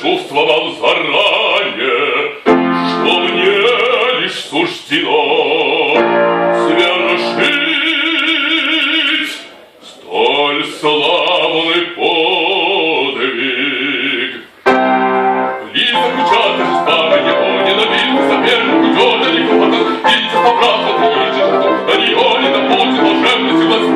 Чувствовал заранее, что мне лишь суждено свершить столь славный подвиг. Близок учат ожестава его, ненавидный соперник уйдет далеко, видите, обратно ты ищешь, а не его не допустит волшебности власть.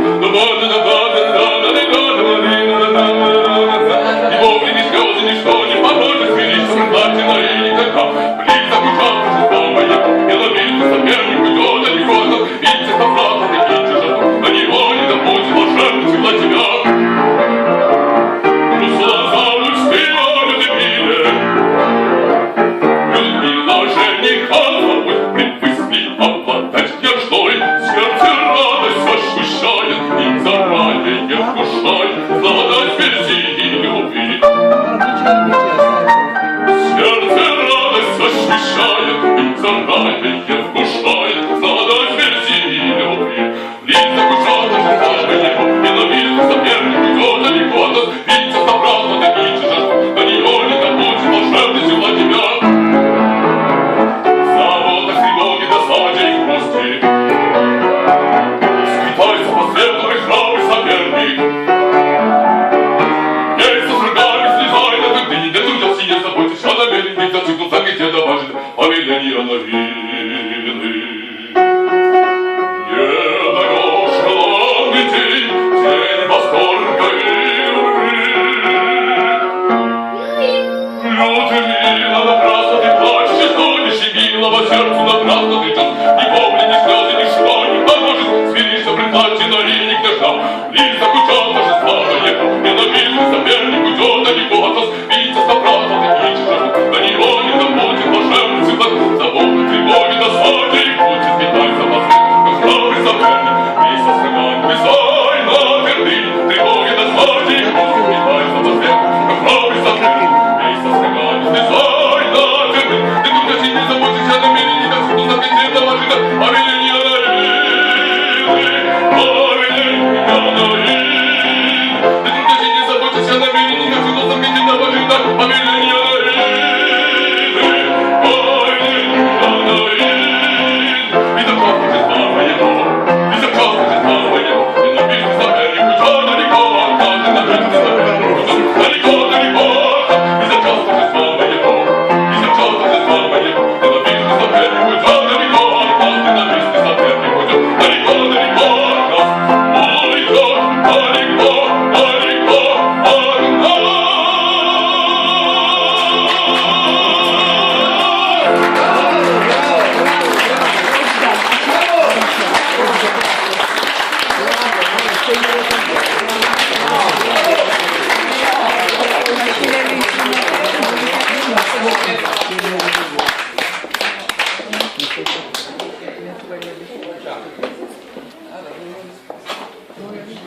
И вовремя слезы ничто не поможет величеством платина и никогда. Близок учат ожестава его, ненавидный соперник уйдет далеко, видите, обратно ты ищешь, а не его не допустит волшебности власть тебя.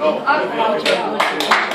Oh,